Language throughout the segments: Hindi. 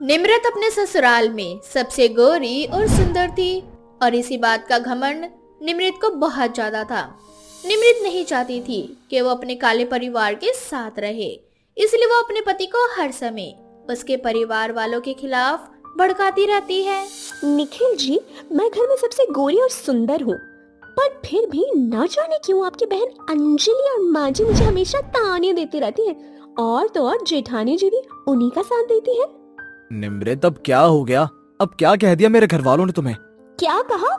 निम्रत अपने ससुराल में सबसे गोरी और सुंदर थी और इसी बात का घमंड निम्रत को बहुत ज्यादा था। निम्रत नहीं चाहती थी कि वो अपने काले परिवार के साथ रहे, इसलिए वो अपने पति को हर समय उसके परिवार वालों के खिलाफ भड़काती रहती है। निखिल जी, मैं घर में सबसे गोरी और सुंदर हूँ, पर फिर भी न जाने क्यों आपकी बहन अंजलि और माँ जी मुझे हमेशा ताने देती रहती है, और तो और जेठानी जी भी उन्हीं का साथ देती है। निम्रत, अब क्या हो गया? अब क्या कह दिया मेरे घर वालों ने तुम्हें? क्या कहा?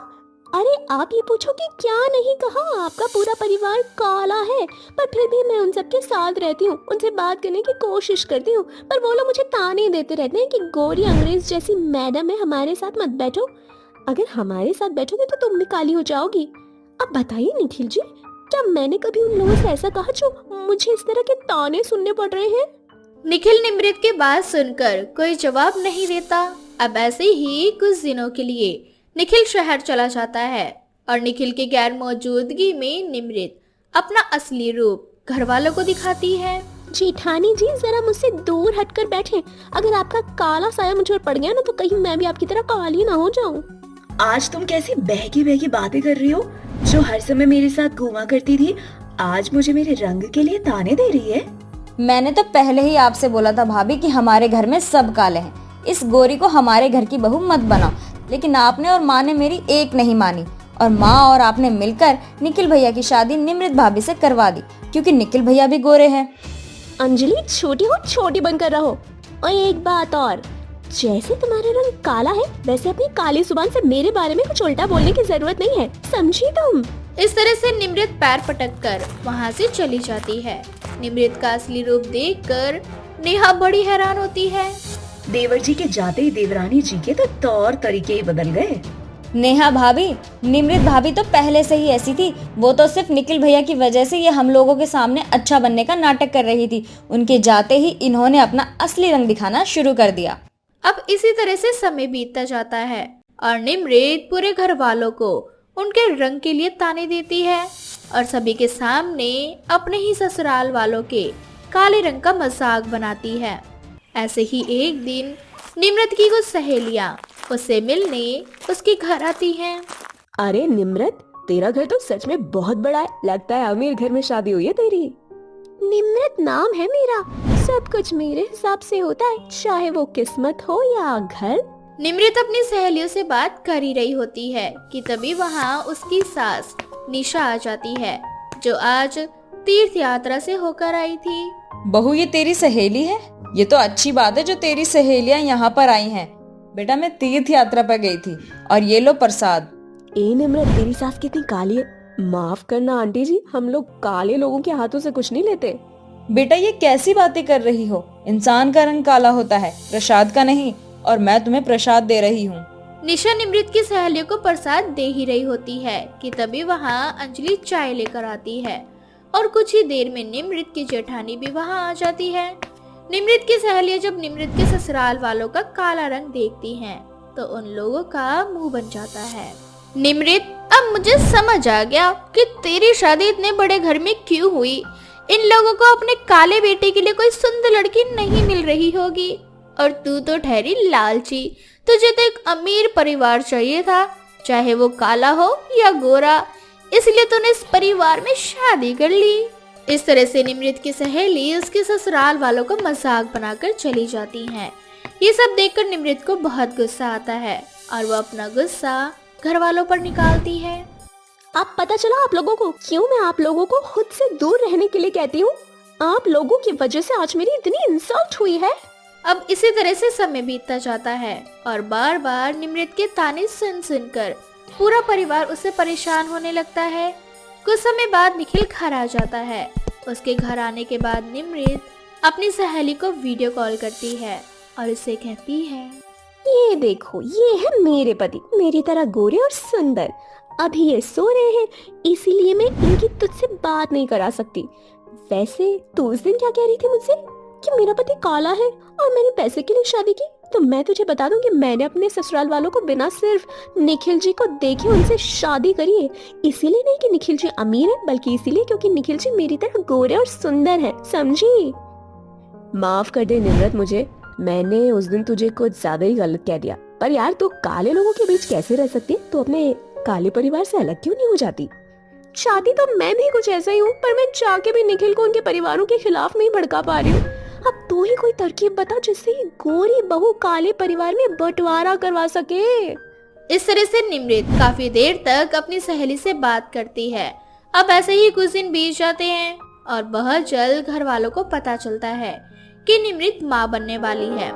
अरे आप ये पूछो कि क्या नहीं कहा। आपका पूरा परिवार काला है, पर फिर भी मैं उन सबके साथ रहती हूँ, उनसे बात करने की कोशिश करती हूँ, पर वो लोग मुझे ताने देते रहते हैं कि गोरी अंग्रेज जैसी मैडम है, हमारे साथ मत बैठो। अगर हमारे साथ बैठोगे तो तुम भी काली हो जाओगी। अब बताइए निखिल जी, क्या मैंने कभी उन लोगों से ऐसा कहा जो मुझे इस तरह के ताने सुनने पड़ रहे हैं? निखिल निम्रत की बात सुनकर कोई जवाब नहीं देता। अब ऐसे ही कुछ दिनों के लिए निखिल शहर चला जाता है और निखिल की गैर मौजूदगी में निम्रत अपना असली रूप घर वालों को दिखाती है। जेठानी जी, जरा मुझसे दूर हटकर बैठे। अगर आपका काला साया मुझ पर पड़ गया ना, तो कहीं मैं भी आपकी तरह काली ना हो जाऊं। आज तुम कैसी बहकी बहकी बातें कर रही हो? जो हर समय मेरे साथ घूमा करती थी, आज मुझे मेरे रंग के लिए ताने दे रही है। मैंने तो पहले ही आपसे बोला था भाभी कि हमारे घर में सब काले हैं, इस गोरी को हमारे घर की बहू मत बनाओ, लेकिन आपने और माँ ने मेरी एक नहीं मानी और माँ और आपने मिलकर निखिल भैया की शादी निम्रत भाभी से करवा दी, क्योंकि निखिल भैया भी गोरे हैं। अंजलि, छोटी हो छोटी बनकर रहो। और एक बात और, जैसे तुम्हारा रंग काला है, वैसे अपनी काली जुबान से मेरे बारे में कुछ उल्टा बोलने की जरूरत नहीं है, समझी तुम? इस तरह से निम्रत पैर पटक कर वहाँ से चली जाती है। निम्रत का असली रूप देखकर नेहा बड़ी हैरान होती है। देवर जी के जाते ही देवरानी जी के तो तौर तरीके ही बदल गए। नेहा भाभी, निम्रत भाभी तो पहले से ही ऐसी थी, वो तो सिर्फ निखिल भैया की वजह से ये हम लोगों के सामने अच्छा बनने का नाटक कर रही थी। उनके जाते ही इन्होंने अपना असली रंग दिखाना शुरू कर दिया। अब इसी तरह से समय बीतता जाता है और निम्रत पूरे घर वालों को उनके रंग के लिए ताने देती है और सभी के सामने अपने ही ससुराल वालों के काले रंग का मजाक बनाती है। ऐसे ही एक दिन निम्रत की कुछ सहेलियां उससे मिलने उसके घर आती हैं। अरे निम्रत, तेरा घर तो सच में बहुत बड़ा है, लगता है अमीर घर में शादी हुई है तेरी। निम्रत नाम है मेरा, सब कुछ मेरे हिसाब से होता है, चाहे वो किस्मत हो या घर। निम्रत अपनी सहेलियों से बात कर ही रही होती है कि तभी वहाँ उसकी सास निशा आ जाती है, जो आज तीर्थ यात्रा से होकर आई थी। बहू, ये तेरी सहेली है? ये तो अच्छी बात है जो तेरी सहेलियां यहाँ पर आई हैं। बेटा, मैं तीर्थ यात्रा पर गई थी और ये लो प्रसाद। ए निम्रत, तेरी सास कितनी काली है। माफ करना आंटी जी, हम लोग काले लोगों के हाथों से कुछ नहीं लेते। बेटा, ये कैसी बातें कर रही हो? इंसान का रंग काला होता है, प्रसाद का नहीं, और मैं तुम्हें प्रसाद दे रही हूँ। निशा निम्रत की सहेलियों को प्रसाद दे ही रही होती है कि तभी वहाँ अंजलि चाय लेकर आती है और कुछ ही देर में निम्रत की जेठानी भी वहाँ आ जाती है। निम्रत की सहेलियां जब निम्रत के ससुराल वालों का काला रंग देखती हैं, तो उन लोगों का मुंह बन जाता है। निम्रत, अब मुझे समझ आ गया कि तेरी शादी इतने बड़े घर में क्यों हुई। इन लोगों को अपने काले बेटे के लिए कोई सुंदर लड़की नहीं मिल रही होगी और तू तो ठहरी लालची। तुझे तो एक अमीर परिवार चाहिए था, चाहे वो काला हो या गोरा, इसलिए तूने इस परिवार में शादी कर ली। इस तरह से निम्रत की सहेली उसके ससुराल वालों को मजाक बनाकर चली जाती हैं। ये सब देखकर निम्रत को बहुत गुस्सा आता है और वो अपना गुस्सा घर वालों पर निकालती है। अब पता चला आप लोगों को क्यों मैं आप लोगों को खुद से दूर रहने के लिए कहती हूँ। आप लोगों की वजह से आज मेरी इतनी इंसल्ट हुई है। अब इसी तरह से समय बीतता जाता है और बार बार निम्रत के ताने सुन सुनकर पूरा परिवार उससे परेशान होने लगता है। कुछ समय बाद निखिल घर आ जाता है। उसके घर आने के बाद निम्रत अपनी सहेली को वीडियो कॉल करती है और उसे कहती है, ये देखो, ये है मेरे पति, मेरी तरह गोरे और सुंदर। अभी ये सो रहे हैं, इसीलिए मैं इनकी तुझसे बात नहीं करा सकती। वैसे तू उस दिन क्या कह रही थी मुझसे कि मेरा पति काला है और मैंने पैसे के लिए शादी की? तो मैं तुझे बता दूं कि मैंने अपने ससुराल वालों को बिना सिर्फ निखिल जी को देखे उनसे शादी करी है। इसीलिए नहीं कि निखिल जी अमीर है, बल्कि इसीलिए क्योंकि निखिल जी मेरी तरह गोरे और सुंदर है, समझी? माफ कर दे निम्रत मुझे, मैंने उस दिन तुझे कुछ ज्यादा ही गलत कह दिया, पर यार तू काले लोगों के बीच कैसे रह सकती है? तू अपने काले परिवार से अलग क्यों नहीं हो जाती? चाहती तो मैं भी कुछ ऐसा ही हूँ, पर मैं चाह के भी निखिल को उनके परिवारों के खिलाफ नहीं भड़का पा रही हूँ। अब तू ही कोई तरकीब बता जिससे ये गोरी बहू काले परिवार में बंटवारा करवा सके। इस तरह से निमृत काफी देर तक अपनी सहेली से बात करती है। अब ऐसे ही कुछ दिन बीत जाते हैं और बहुत जल्द घर वालों को पता चलता है कि निमृत माँ बनने वाली है।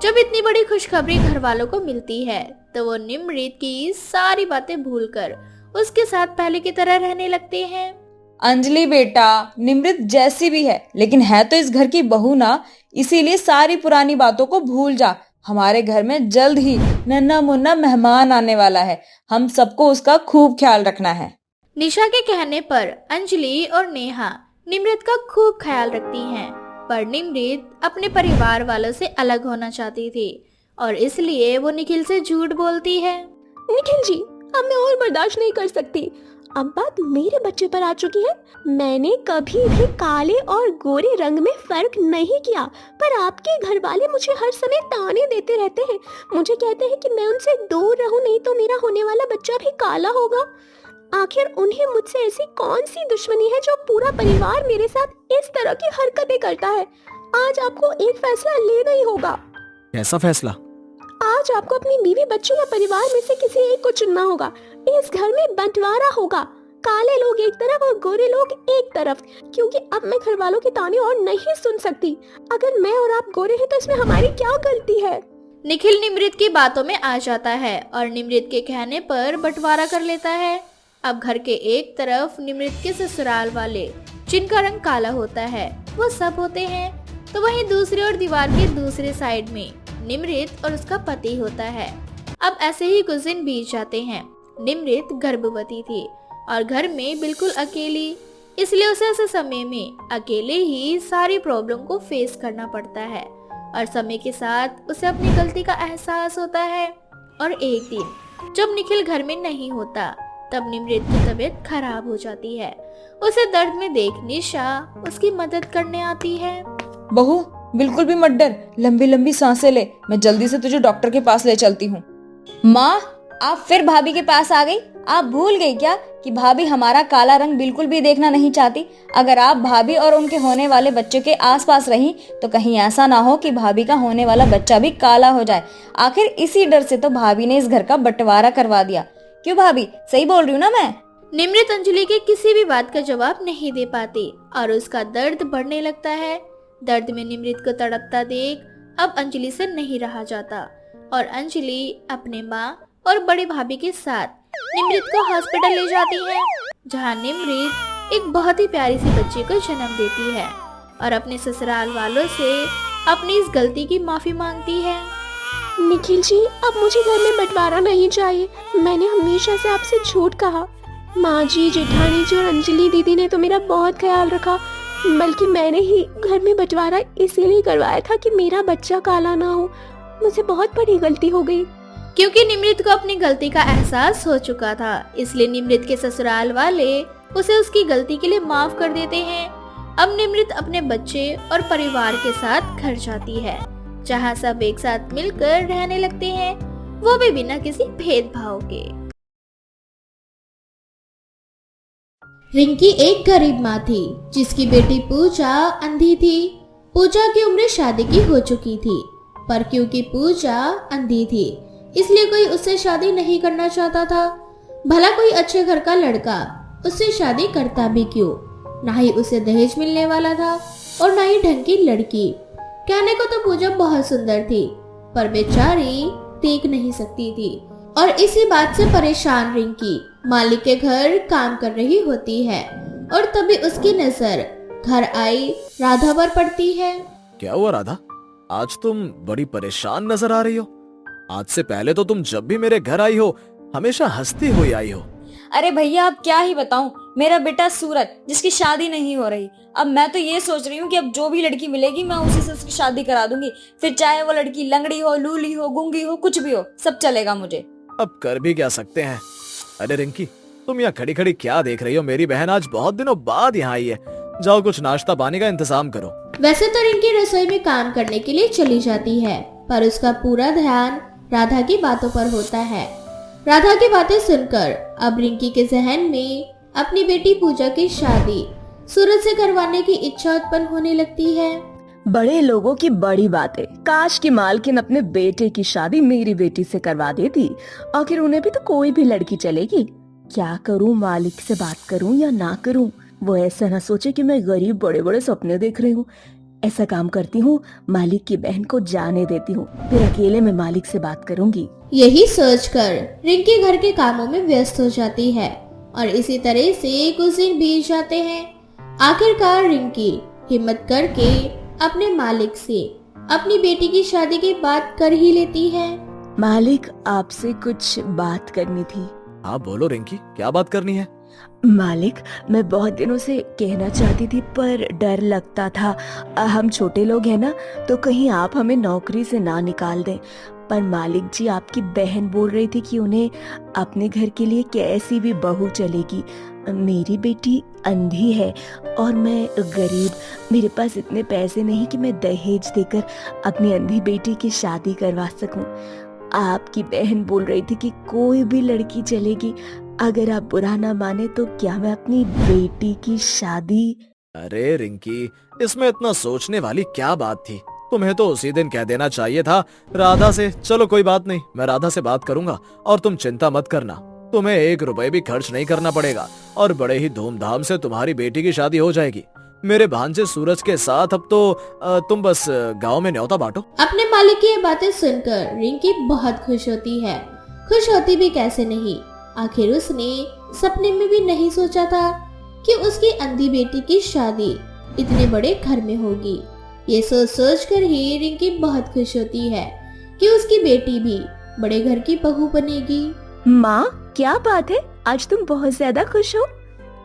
जब इतनी बड़ी खुशखबरी घर वालों को मिलती है तो वो निमृत की सारी बातें भूलकर उसके साथ पहले की तरह रहने लगते हैं। अंजलि बेटा, निमृत जैसी भी है लेकिन है तो इस घर की बहू ना, इसीलिए सारी पुरानी बातों को भूल जा। हमारे घर में जल्द ही नन्हा मुन्ना मेहमान आने वाला है, हम सबको उसका खूब ख्याल रखना है। निशा के कहने पर अंजलि और नेहा निमृत का खूब ख्याल रखती हैं, पर निमृत अपने परिवार वालों से अलग होना चाहती थी और इसलिए वो निखिल से झूठ बोलती है। निखिल जी, अब मैं और बर्दाश्त नहीं कर सकती। अब बात मेरे बच्चे पर आ चुकी है। मैंने कभी भी काले और गोरे रंग में फर्क नहीं किया, पर आपके घर वाले मुझे हर समय ताने देते रहते हैं। मुझे कहते हैं कि मैं उनसे दूर रहूं, नहीं तो मेरा होने वाला बच्चा भी काला होगा। आखिर उन्हें मुझसे ऐसी कौन सी दुश्मनी है जो पूरा परिवार मेरे साथ इस तरह की हरकतें करता है? आज आपको एक फैसला लेना ही होगा। कैसा फैसला? आज आपको अपनी बीवी, बच्चों या परिवार में से किसी एक को चुनना होगा। इस घर में बंटवारा होगा, काले लोग एक तरफ और गोरे लोग एक तरफ, क्योंकि अब मैं घर वालों के ताने और नहीं सुन सकती। अगर मैं और आप गोरे हैं तो इसमें हमारी क्या गलती है? निखिल निमृत की बातों में आ जाता है और निमृत के कहने पर बंटवारा कर लेता है। अब घर के एक तरफ निमृत के ससुराल वाले, जिनका रंग काला होता है, वो सब होते हैं, तो वहीं दूसरी ओर दीवार के दूसरे साइड में निमृत और उसका पति होता है। अब ऐसे ही कुछ दिन बीत जाते हैं। निमृत गर्भवती थी और घर में बिल्कुल अकेली, इसलिए उसे ऐसे समय में अकेले ही सारी प्रॉब्लम को फेस करना पड़ता है और समय के साथ उसे अपनी गलती का एहसास होता है। और एक दिन जब निखिल घर में नहीं होता तब निमृत की तबीयत खराब हो जाती है। उसे दर्द में देख निशा उसकी मदद करने आती है। बहू, बिल्कुल भी मत डर, लंबी लंबी सांसें ले, मैं जल्दी से तुझे डॉक्टर के पास ले चलती हूँ। माँ, आप फिर भाभी के पास आ गई? आप भूल गई क्या कि भाभी हमारा काला रंग बिल्कुल भी देखना नहीं चाहती? अगर आप भाभी और उनके होने वाले बच्चों के आसपास रहीं तो कहीं ऐसा ना हो कि भाभी का होने वाला बच्चा भी काला हो जाए। आखिर इसी डर से तो भाभी ने इस घर का बंटवारा करवा दिया। क्यों भाभी, सही बोल रही हूँ ना मैं? निमृत अंजलि के किसी भी बात का जवाब नहीं दे पाती और उसका दर्द बढ़ने लगता है। दर्द में निमृत को तड़पता देख अब अंजलि से नहीं रहा जाता और अंजलि अपने माँ और बड़ी भाभी के साथ निमृत को हॉस्पिटल ले जाती है, जहाँ निमृत एक बहुत ही प्यारी सी बच्ची को जन्म देती है और अपने ससुराल वालों से अपनी इस गलती की माफी मांगती है। निखिल जी, अब मुझे घर में बंटवारा नहीं चाहिए। मैंने हमेशा से आपसे झूठ कहा। माँ जी, जेठानी जी और अंजलि दीदी ने तो मेरा बहुत ख्याल रखा, बल्कि मैंने ही घर में बंटवारा इसीलिए करवाया था कि मेरा बच्चा काला ना हो। मुझे बहुत बड़ी गलती हो गई। क्योंकि निमृत को अपनी गलती का एहसास हो चुका था, इसलिए निमृत के ससुराल वाले उसे उसकी गलती के लिए माफ कर देते हैं। अब निमृत अपने बच्चे और परिवार के साथ घर जाती है, जहाँ सब एक साथ मिलकर रहने लगते हैं, वो भी बिना किसी भेदभाव के। रिंकी एक गरीब माँ थी जिसकी बेटी पूजा अंधी थी। पूजा की उम्र शादी की हो चुकी थी, पर क्योंकि पूजा अंधी थी इसलिए कोई उससे शादी नहीं करना चाहता था। भला कोई अच्छे घर का लड़का उससे शादी करता भी क्यों? ना ही उसे दहेज मिलने वाला था और ना ही ढंग की लड़की। कहने को तो पूजा बहुत सुंदर थी, पर बेचारी देख नहीं सकती थी और इसी बात से परेशान रिंकी मालिक के घर काम कर रही होती है और तभी उसकी नजर घर आई राधा पर पड़ती है। क्या हुआ राधा, आज तुम बड़ी परेशान नजर आ रही हो। आज से पहले तो तुम जब भी मेरे घर आई हो हमेशा हंसती हुई आई हो। अरे भैया, अब क्या ही बताऊं, मेरा बेटा सूरज जिसकी शादी नहीं हो रही, अब मैं तो ये सोच रही हूँ कि अब जो भी लड़की मिलेगी मैं उसी से उसकी शादी करा दूंगी। फिर चाहे वो लड़की लंगड़ी हो, लूली हो, गूंगी हो, कुछ भी हो, सब चलेगा मुझे। अब कर भी क्या सकते हैं। अरे रिंकी, तुम यहाँ खड़ी खड़ी क्या देख रही हो? मेरी बहन आज बहुत दिनों बाद यहाँ आई है, जाओ कुछ नाश्ता पानी का इंतजाम करो। वैसे तो रिंकी रसोई में काम करने के लिए चली जाती है, पर उसका पूरा ध्यान राधा की बातों पर होता है। राधा की बातें सुनकर अब रिंकी के जहन में अपनी बेटी पूजा की शादी सूरज से करवाने की इच्छा उत्पन्न होने लगती है। बड़े लोगों की बड़ी बातें। काश की मालकिन अपने बेटे की शादी मेरी बेटी से करवा देती। आखिर उन्हें भी तो कोई भी लड़की चलेगी। क्या करूं, मालिक से बात करूं या ना करूं? वो ऐसा ना सोचे कि मैं गरीब बड़े बड़े सपने देख रही हूँ। ऐसा काम करती हूँ, मालिक की बहन को जाने देती हूँ, फिर अकेले में मालिक से बात करूंगी। यही सोचकर रिंकी घर के कामों में व्यस्त हो जाती है और इसी तरह से कुछ दिन बीत जाते हैं। आखिरकार रिंकी हिम्मत करके अपने मालिक से अपनी बेटी की शादी की बात कर ही लेती है। मालिक, आपसे कुछ बात करनी थी। हाँ बोलो रिंकी, क्या बात करनी है? मालिक, मैं बहुत दिनों से कहना चाहती थी पर डर लगता था। हम छोटे लोग हैं ना, तो कहीं आप हमें नौकरी से ना निकाल दें। पर मालिक जी, आपकी बहन बोल रही थी कि उन्हें अपने घर के लिए कैसी भी बहू चलेगी। मेरी बेटी अंधी है और मैं गरीब। मेरे पास इतने पैसे नहीं कि मैं दहेज देकर अपनी अंधी बेटी की शादी करवा सकूं। आपकी बहन बोल रही थी कि कोई भी लड़की चलेगी। अगर आप बुरा ना माने तो क्या मैं अपनी बेटी की शादी? अरे रिंकी, इसमें इतना सोचने वाली क्या बात थी? तुम्हें तो उसी दिन कह देना चाहिए था राधा से। चलो कोई बात नहीं, मैं राधा से बात करूंगा और तुम चिंता मत करना। तुम्हें 1 रुपए भी खर्च नहीं करना पड़ेगा और बड़े ही धूमधाम से तुम्हारी बेटी की शादी हो जाएगी मेरे भांजे सूरज के साथ। अब तो तुम बस गांव में न्योता बांटो। अपने मालिक की ये बातें सुनकर रिंकी बहुत खुश होती है। खुश होती भी कैसे नहीं, आखिर उसने सपने में भी नहीं सोचा था कि उसकी अंधी बेटी की शादी इतने बड़े घर में होगी। ये सोच सोच कर ही रिंकी बहुत खुश होती है कि उसकी बेटी भी बड़े घर की बहू बनेगी। माँ, क्या बात है, आज तुम बहुत ज्यादा खुश हो?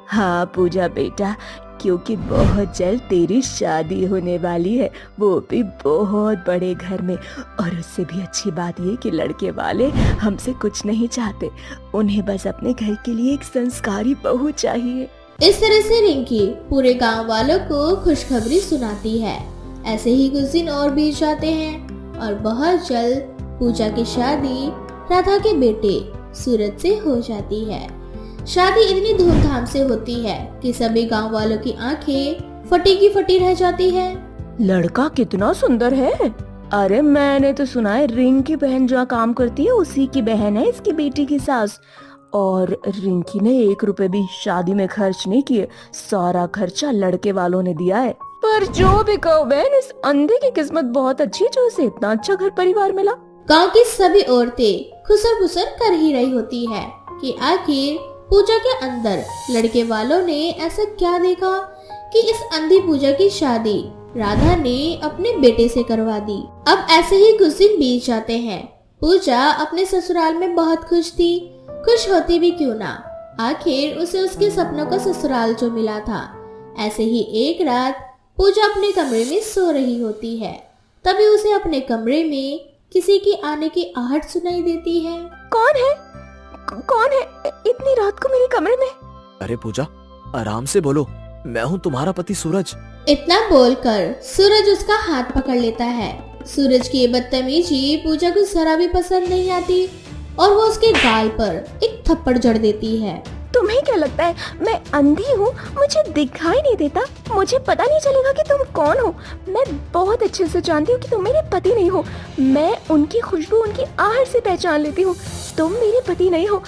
हाँ पूजा बेटा, क्योंकि बहुत जल्द तेरी शादी होने वाली है, वो भी बहुत बड़े घर में। और उससे भी अच्छी बात ये कि लड़के वाले हमसे कुछ नहीं चाहते, उन्हें बस अपने घर के लिए एक संस्कारी बहू चाहिए। इस तरह से रिंकी पूरे गांव वालों को खुशखबरी सुनाती है। ऐसे ही कुछ दिन और बीत जाते हैं और बहुत जल्द पूजा की शादी राधा के बेटे सूरज से हो जाती है। शादी इतनी धूमधाम से होती है कि सभी गांव वालों की आंखें फटी की फटी रह जाती है। लड़का कितना सुंदर है। अरे मैंने तो सुना है रिंकी बहन जहाँ काम करती है उसी की बहन है इसकी बेटी की सास। और रिंकी ने 1 रुपए भी शादी में खर्च नहीं किए, सारा खर्चा लड़के वालों ने दिया है। पर जो भी कहो बहन, इस अंधे की किस्मत बहुत अच्छी है जो उसे इतना अच्छा घर परिवार मिला। गांव की सभी औरतें खुसर फुसर कर ही रही होती है कि आखिर पूजा के अंदर लड़के वालों ने ऐसा क्या देखा कि इस अंधी पूजा की शादी राधा ने अपने बेटे से करवा दी। अब ऐसे ही कुछ दिन बीत जाते हैं। पूजा अपने ससुराल में बहुत खुश थी। खुश होती भी क्यों ना, आखिर उसे उसके सपनों का ससुराल जो मिला था। ऐसे ही एक रात पूजा अपने कमरे में सो रही होती है, तभी उसे अपने कमरे में किसी की आने की आहट सुनाई देती है। कौन है? कौन है इतनी रात को मेरे कमरे में? अरे पूजा, आराम से बोलो, मैं हूँ तुम्हारा पति सूरज। इतना बोलकर सूरज उसका हाथ पकड़ लेता है। सूरज की ये बदतमीजी पूजा को जरा भी पसंद नहीं आती और वो उसके गाल पर एक थप्पड़ जड़ देती है। तुम्हें क्या लगता है मैं अंधी हूँ? मुझे दिखाई नहीं देता? मुझे पता नहीं चलेगा कि तुम कौन हो? मैं बहुत अच्छे से जानती हूँ कि तुम मेरे पति नहीं हो। मैं उनकी खुशबू, उनकी आहट से पहचान लेती हूँ। तुम मेरे पति नहीं हो,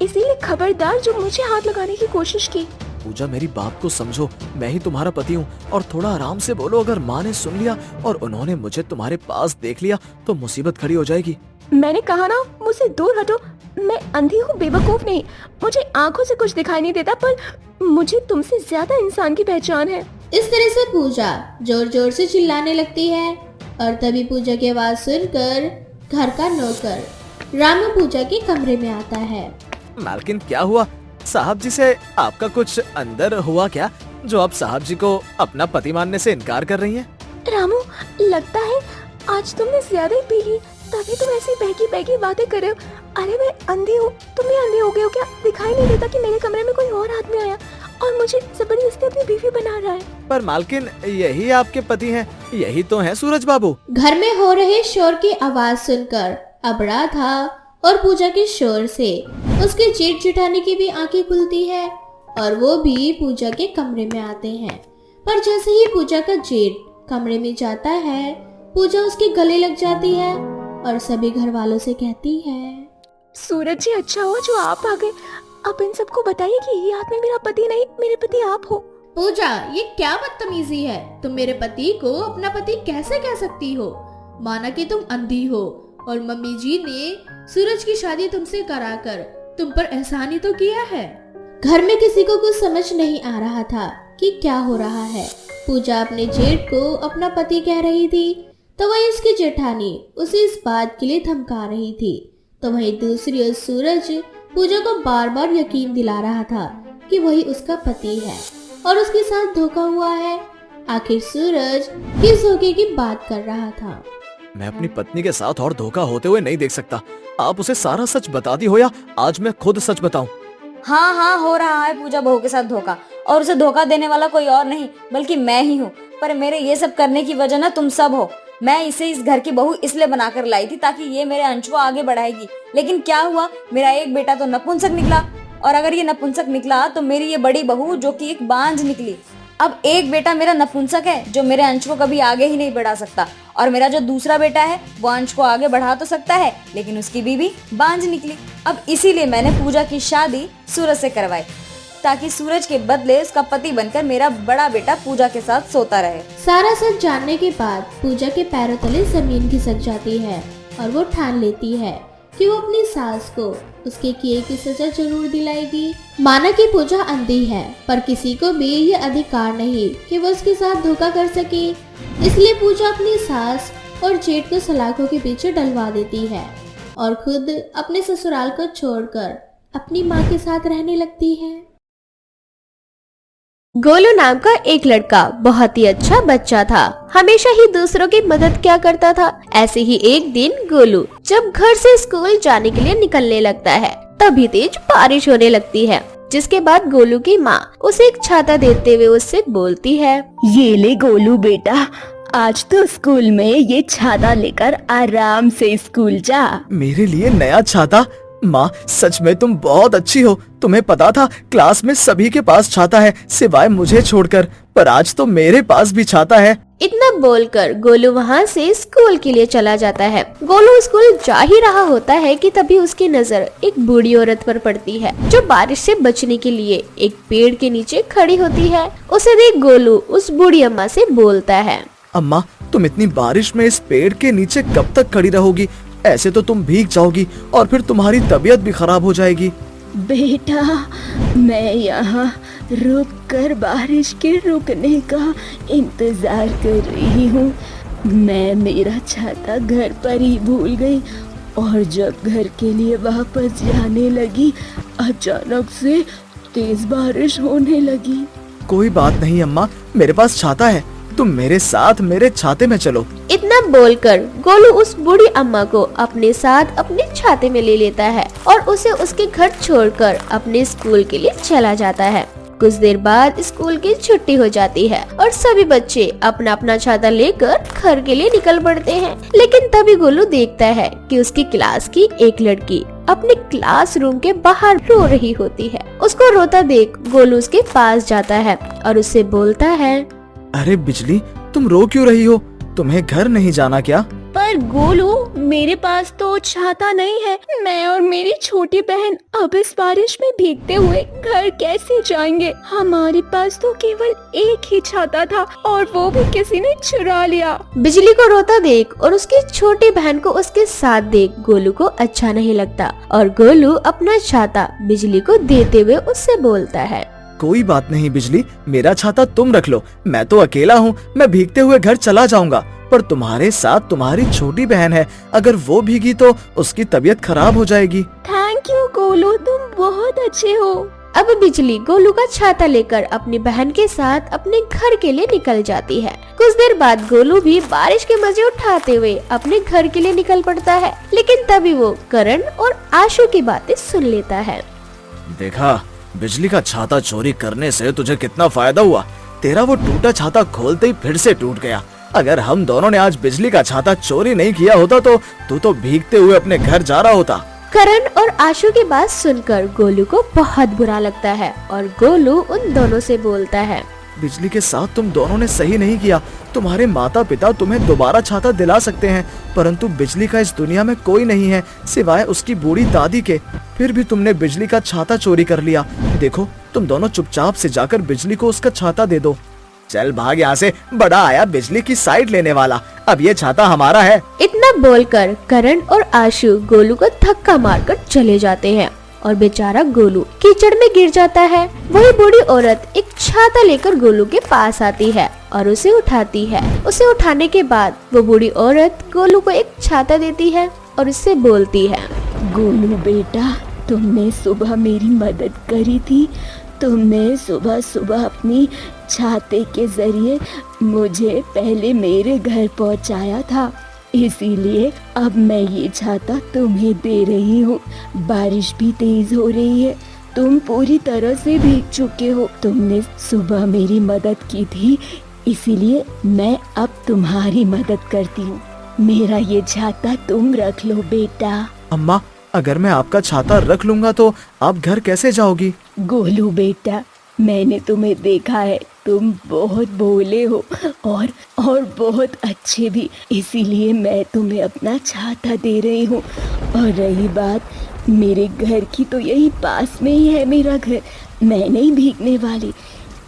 इसीलिए खबरदार जो मुझे हाथ लगाने की कोशिश की। पूजा, मेरी बात को समझो, मैं ही तुम्हारा पति हूँ और थोड़ा आराम से बोलो। अगर माँ ने सुन लिया और उन्होंने मुझे तुम्हारे पास देख लिया तो मुसीबत खड़ी हो जाएगी। मैंने कहा ना, मुझसे दूर हटो। मैं अंधी हूँ, बेवकूफ नहीं। मुझे आंखों से कुछ दिखाई नहीं देता, पर मुझे तुमसे ज्यादा इंसान की पहचान है। इस तरह से पूजा जोर जोर से चिल्लाने लगती है और तभी पूजा की आवाज सुनकर घर का नौकर रामू पूजा के कमरे में आता है। मालकिन, क्या हुआ? साहब जी से आपका कुछ अंदर हुआ क्या, जो आप साहब जी को अपना पति मानने से इनकार कर रही हैं? रामू, लगता है आज तुमने ज्यादा ही पी ली, तभी तुम ऐसी बहकी बहकी बातें कर रहे हो। अरे मैं अंधी हूँ, तुम भी अंधे हो गए हो क्या? दिखाई नहीं देता कि मेरे कमरे में कोई और आदमी आया? और मुझे जबरदस्ती अपनी बीवी बना रहा है। पर मालकिन, यही आपके पति हैं, यही तो हैं सूरज बाबू। घर में हो रहे शोर की आवाज सुनकर अबड़ा था और पूजा के शोर से उसके जेठ जेठानी की भी आंखें खुलती है और वो भी पूजा के कमरे में आते हैं। पर जैसे ही पूजा का जेठ कमरे में जाता है, पूजा उसके गले लग जाती है और सभी घर वालों से कहती है, सूरज जी, अच्छा हुआ जो आप आ गए। अब इन सबको बताइए कि ये आदमी मेरा पति नहीं, मेरे पति आप हो। पूजा, ये क्या बदतमीजी है? तुम मेरे पति को अपना पति कैसे कह सकती हो? माना कि तुम अंधी हो और मम्मी जी ने सूरज की शादी तुमसे कराकर तुम पर एहसान ही तो किया है। घर में किसी को कुछ समझ नहीं आ रहा था कि क्या हो रहा है। पूजा अपने जेठ को अपना पति कह रही थी तो वही उसकी जेठानी उसे इस बात के लिए धमका रही थी। तो वही दूसरी ओर सूरज पूजा को बार बार यकीन दिला रहा था कि वही उसका पति है और उसके साथ धोखा हुआ है। आखिर सूरज किस धोखे की बात कर रहा था? मैं अपनी पत्नी के साथ और धोखा होते हुए नहीं देख सकता। आप उसे सारा सच बताती हो या आज मैं खुद सच बताऊं? हाँ हाँ, हो रहा है पूजा बहू के साथ धोखा, और उसे धोखा देने वाला कोई और नहीं बल्कि मैं ही हूँ। पर मेरे ये सब करने की वजह ना तुम सब हो। मैं इसे इस घर की बहू इसलिए बनाकर लाई थी ताकि ये मेरे अंश को आगे बढ़ाएगी, लेकिन क्या हुआ, मेरा एक बेटा तो नपुंसक निकला, और अगर ये नपुंसक निकला तो मेरी ये बड़ी बहू जो कि एक बांझ निकली। अब एक बेटा मेरा नपुंसक है जो मेरे अंश को कभी आगे ही नहीं बढ़ा सकता, और मेरा जो दूसरा बेटा है वो अंश को आगे बढ़ा तो सकता है लेकिन उसकी बीवी बांझ निकली। अब इसीलिए मैंने पूजा की शादी सूरज से करवाई ताकि सूरज के बदले उसका पति बनकर मेरा बड़ा बेटा पूजा के साथ सोता रहे। सारा सच जानने के बाद पूजा के पैरों तले जमीन खिसक जाती है और वो ठान लेती है कि वो अपनी सास को उसके किए की सजा जरूर दिलाएगी। माना कि पूजा अंधी है पर किसी को भी ये अधिकार नहीं कि वो उसके साथ धोखा कर सके, इसलिए पूजा अपनी सास और जेठ को सलाखों के पीछे डलवा देती है और खुद अपने ससुराल को छोड़कर अपनी माँ के साथ रहने लगती है। गोलू नाम का एक लड़का बहुत ही अच्छा बच्चा था, हमेशा ही दूसरों की मदद किया करता था। ऐसे ही एक दिन गोलू जब घर से स्कूल जाने के लिए निकलने लगता है तभी तेज बारिश होने लगती है, जिसके बाद गोलू की माँ उसे एक छाता देते हुए उससे बोलती है, ये ले गोलू बेटा, आज तो स्कूल में ये छाता लेकर आराम से स्कूल जा। मेरे लिए नया छाता? माँ, सच में तुम बहुत अच्छी हो। तुम्हें पता था क्लास में सभी के पास छाता है सिवाय मुझे छोड़कर, पर आज तो मेरे पास भी छाता है। इतना बोलकर गोलू वहाँ से स्कूल के लिए चला जाता है। गोलू स्कूल जा ही रहा होता है कि तभी उसकी नजर एक बूढ़ी औरत पर पड़ती है जो बारिश से बचने के लिए एक पेड़ के नीचे खड़ी होती है। उसे देख गोलू उस बूढ़ी अम्मा से बोलता है, अम्मा, तुम इतनी बारिश में इस पेड़ के नीचे कब तक खड़ी रहोगी? ऐसे तो तुम भीग जाओगी और फिर तुम्हारी तबीयत भी खराब हो जाएगी। बेटा, मैं यहाँ रुक कर बारिश के रुकने का इंतजार कर रही हूँ। मैं मेरा छाता घर पर ही भूल गई और जब घर के लिए वापस जाने लगी अचानक से तेज बारिश होने लगी। कोई बात नहीं अम्मा, मेरे पास छाता है, तुम मेरे साथ मेरे छाते में चलो। इतना बोलकर गोलू उस बूढ़ी अम्मा को अपने साथ अपने छाते में ले लेता है और उसे उसके घर छोड़कर अपने स्कूल के लिए चला जाता है। कुछ देर बाद स्कूल की छुट्टी हो जाती है और सभी बच्चे अपना अपना छाता लेकर घर के लिए निकल पड़ते हैं। लेकिन तभी गोलू देखता है कि उसकी क्लास की एक लड़की अपने क्लासरूम के बाहर रो रही होती है। उसको रोता देख गोलू उसके पास जाता है और उससे बोलता है, अरे बिजली, तुम रो क्यों रही हो? तुम्हें घर नहीं जाना क्या? पर गोलू, मेरे पास तो छाता नहीं है। मैं और मेरी छोटी बहन अब इस बारिश में भीगते हुए घर कैसे जाएंगे? हमारे पास तो केवल एक ही छाता था और वो भी किसी ने चुरा लिया। बिजली को रोता देख और उसकी छोटी बहन को उसके साथ देख गोलू को अच्छा नहीं लगता और गोलू अपना छाता बिजली को देते हुए उससे बोलता है, कोई बात नहीं बिजली, मेरा छाता तुम रख लो, मैं तो अकेला हूँ, मैं भीगते हुए घर चला जाऊंगा। पर तुम्हारे साथ तुम्हारी छोटी बहन है, अगर वो भीगी तो उसकी तबीयत खराब हो जाएगी। थैंक यू गोलू, तुम बहुत अच्छे हो। अब बिजली गोलू का छाता लेकर अपनी बहन के साथ अपने घर के लिए निकल जाती है। कुछ देर बाद गोलू भी बारिश के मजे उठाते हुए अपने घर के लिए निकल पड़ता है, लेकिन तभी वो करण और आशु की बातें सुन लेता है। देखा, बिजली का छाता चोरी करने से तुझे कितना फायदा हुआ। तेरा वो टूटा छाता खोलते ही फिर से टूट गया। अगर हम दोनों ने आज बिजली का छाता चोरी नहीं किया होता तो तू तो भीगते हुए अपने घर जा रहा होता। करण और आशु की बात सुनकर गोलू को बहुत बुरा लगता है और गोलू उन दोनों से बोलता है, बिजली के साथ तुम दोनों ने सही नहीं किया। तुम्हारे माता पिता तुम्हें दोबारा छाता दिला सकते हैं, परंतु बिजली का इस दुनिया में कोई नहीं है सिवाय उसकी बूढ़ी दादी के। फिर भी तुमने बिजली का छाता चोरी कर लिया। देखो, तुम दोनों चुपचाप से जाकर बिजली को उसका छाता दे दो। चल भाग यहाँ से, बड़ा आया बिजली की साइड लेने वाला। अब ये छाता हमारा है। इतना बोलकर करण और आशु गोलू को धक्का मारकर चले जाते हैं और बेचारा गोलू कीचड़ में गिर जाता है। वही बूढ़ी औरत एक छाता लेकर गोलू के पास आती है और उसे उठाती है। उसे उठाने के बाद वो बूढ़ी औरत गोलू को एक छाता देती है और उससे बोलती है, गोलू बेटा, तुमने सुबह मेरी मदद करी थी। तुमने सुबह सुबह अपनी छाते के जरिए मुझे पहले मेरे घर पहुंचाया था, इसीलिए अब मैं ये छाता तुम्हें दे रही हूँ। बारिश भी तेज हो रही है, तुम पूरी तरह से भीग चुके हो। तुमने सुबह मेरी मदद की थी, इसीलिए मैं अब तुम्हारी मदद करती हूँ। मेरा ये छाता तुम रख लो बेटा। अम्मा, अगर मैं आपका छाता रख लूंगा तो आप घर कैसे जाओगी? गोलू बेटा, मैंने तुम्हें देखा है, तुम बहुत भोले हो और बहुत अच्छे भी, इसीलिए मैं तुम्हें अपना छाता दे रही हूँ। और रही बात मेरे घर की, तो यही पास में ही है मेरा घर, मैं नहीं भीगने वाली।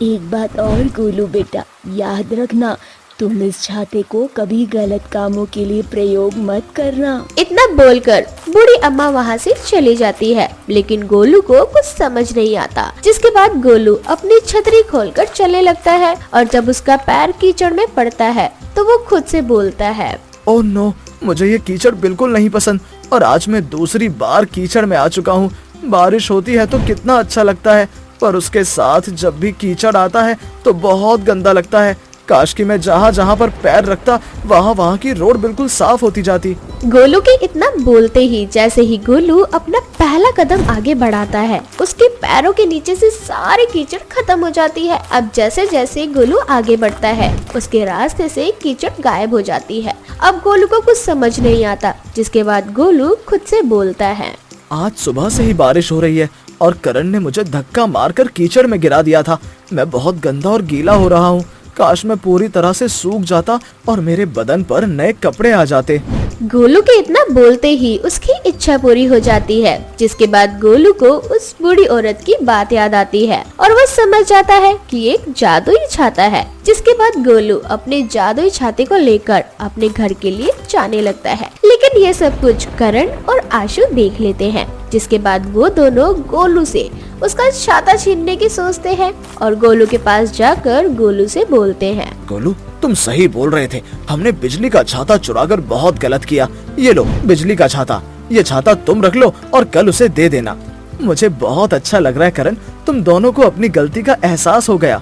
एक बात और गोलू बेटा, याद रखना, तुम इस छाते को कभी गलत कामों के लिए प्रयोग मत करना। इतना बोलकर बूढ़ी अम्मा वहाँ से चली जाती है, लेकिन गोलू को कुछ समझ नहीं आता। जिसके बाद गोलू अपनी छतरी खोलकर चलने लगता है और जब उसका पैर कीचड़ में पड़ता है तो वो खुद से बोलता है, ओह नो, मुझे ये कीचड़ बिल्कुल नहीं पसंद और आज मैं दूसरी बार कीचड़ में आ चुका हूँ। बारिश होती है तो कितना अच्छा लगता है, पर उसके साथ जब भी कीचड़ आता है तो बहुत गंदा लगता है। काश कि मैं जहाँ जहाँ पर पैर रखता वहाँ की रोड बिल्कुल साफ होती जाती। गोलू के इतना बोलते ही जैसे ही गोलू अपना पहला कदम आगे बढ़ाता है, उसके पैरों के नीचे से सारी कीचड़ खत्म हो जाती है। अब जैसे जैसे गोलू आगे बढ़ता है, उसके रास्ते से कीचड़ गायब हो जाती है। अब गोलू को कुछ समझ नहीं आता, जिसके बाद गोलू खुद से बोलता है, आज सुबह से ही बारिश हो रही है और करण ने मुझे धक्का मारकर कीचड़ में गिरा दिया था। मैं बहुत गंदा और गीला हो रहा हूँ। काश मैं पूरी तरह से सूख जाता और मेरे बदन पर नए कपड़े आ जाते। गोलू के इतना बोलते ही उसकी इच्छा पूरी हो जाती है। जिसके बाद गोलू को उस बूढ़ी औरत की बात याद आती है और वो समझ जाता है कि एक जादुई छाता है। जिसके बाद गोलू अपने जादुई छाते को लेकर अपने घर के लिए जाने लगता है, लेकिन ये सब कुछ करण और आशु देख लेते हैं। जिसके बाद वो दोनों गोलू से उसका छाता छीनने की सोचते हैं और गोलू के पास जाकर गोलू से बोलते हैं, गोलू, तुम सही बोल रहे थे, हमने बिजली का छाता चुराकर बहुत गलत किया। ये लो बिजली का छाता, ये छाता तुम रख लो और कल उसे दे देना। मुझे बहुत अच्छा लग रहा है करण, तुम दोनों को अपनी गलती का एहसास हो गया।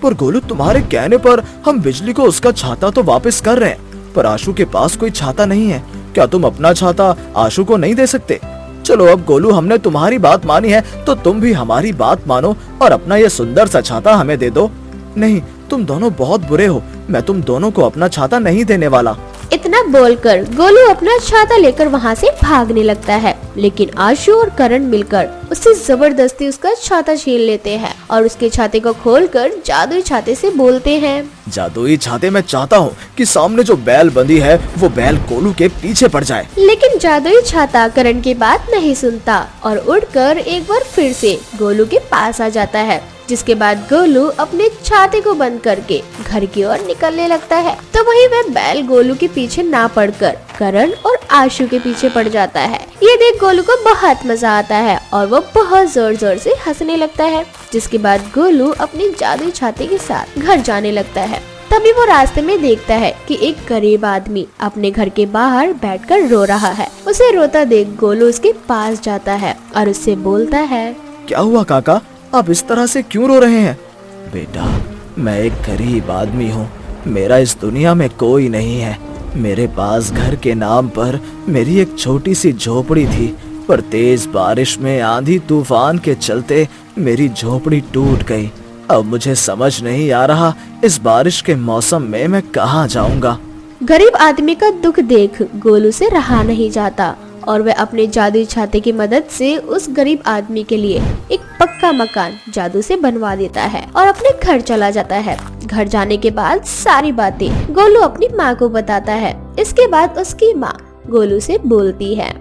पर गोलू, तुम्हारे कहने पर हम बिजली को उसका छाता तो वापस कर रहे हैं, पर आशु के पास कोई छाता नहीं है। क्या तुम अपना छाता आशु को नहीं दे सकते? चलो अब गोलू, हमने तुम्हारी बात मानी है तो तुम भी हमारी बात मानो और अपना ये सुंदर सा छाता हमें दे दो। नहीं, तुम दोनों बहुत बुरे हो, मैं तुम दोनों को अपना छाता नहीं देने वाला। इतना बोलकर गोलू अपना छाता लेकर वहाँ से भागने लगता है, लेकिन आशु और करण मिलकर उससे जबरदस्ती उसका छाता छीन लेते हैं और उसके छाते को खोलकर जादुई छाते से बोलते हैं, जादुई छाते, मैं चाहता हूँ कि सामने जो बैल बंधी है वो बैल गोलू के पीछे पड़ जाए। लेकिन जादुई छाता करण की बात नहीं सुनता और उड़कर एक बार फिर से गोलू के पास आ जाता है। जिसके बाद गोलू अपने छाते को बंद करके घर की ओर निकलने लगता है, तो वही वह बैल गोलू के पीछे ना पड़कर करण और आशु के पीछे पड़ जाता है। ये देख गोलू को बहुत मजा आता है और वो बहुत जोर जोर से हंसने लगता है। जिसके बाद गोलू अपनी जादुई छाते के साथ घर जाने लगता है। तभी वो रास्ते में देखता है कि एक गरीब आदमी अपने घर के बाहर बैठकर रो रहा है। उसे रोता देख गोलू उसके पास जाता है और उससे बोलता है, क्या हुआ काका, आप इस तरह से क्यों रो रहे हैं? बेटा, मैं एक गरीब आदमी हूँ, मेरा इस दुनिया में कोई नहीं है। मेरे पास घर के नाम पर मेरी एक छोटी सी झोपड़ी थी, पर तेज बारिश में आंधी तूफान के चलते मेरी झोपड़ी टूट गई। अब मुझे समझ नहीं आ रहा इस बारिश के मौसम में मैं कहाँ जाऊंगा। गरीब आदमी का दुख देख गोलू से रहा नहीं जाता और वह अपने जादुई छाते की मदद से उस गरीब आदमी के लिए एक पक्का मकान जादू से बनवा देता है और अपने घर चला जाता है। घर जाने के बाद सारी बातें गोलू अपनी माँ को बताता है। इसके बाद उसकी माँ गोलू से बोलती है,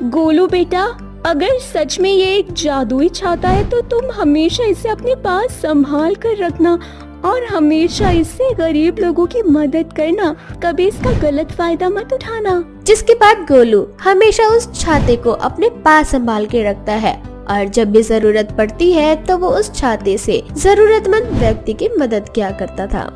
गोलू बेटा, अगर सच में ये एक जादुई छाता है तो तुम हमेशा इसे अपने पास संभाल कर रखना और हमेशा इससे गरीब लोगों की मदद करना, कभी इसका गलत फायदा मत उठाना। जिसके बाद गोलू हमेशा उस छाते को अपने पास संभाल के रखता है और जब भी जरूरत पड़ती है तो वो उस छाते से जरूरतमंद व्यक्ति की मदद किया करता था।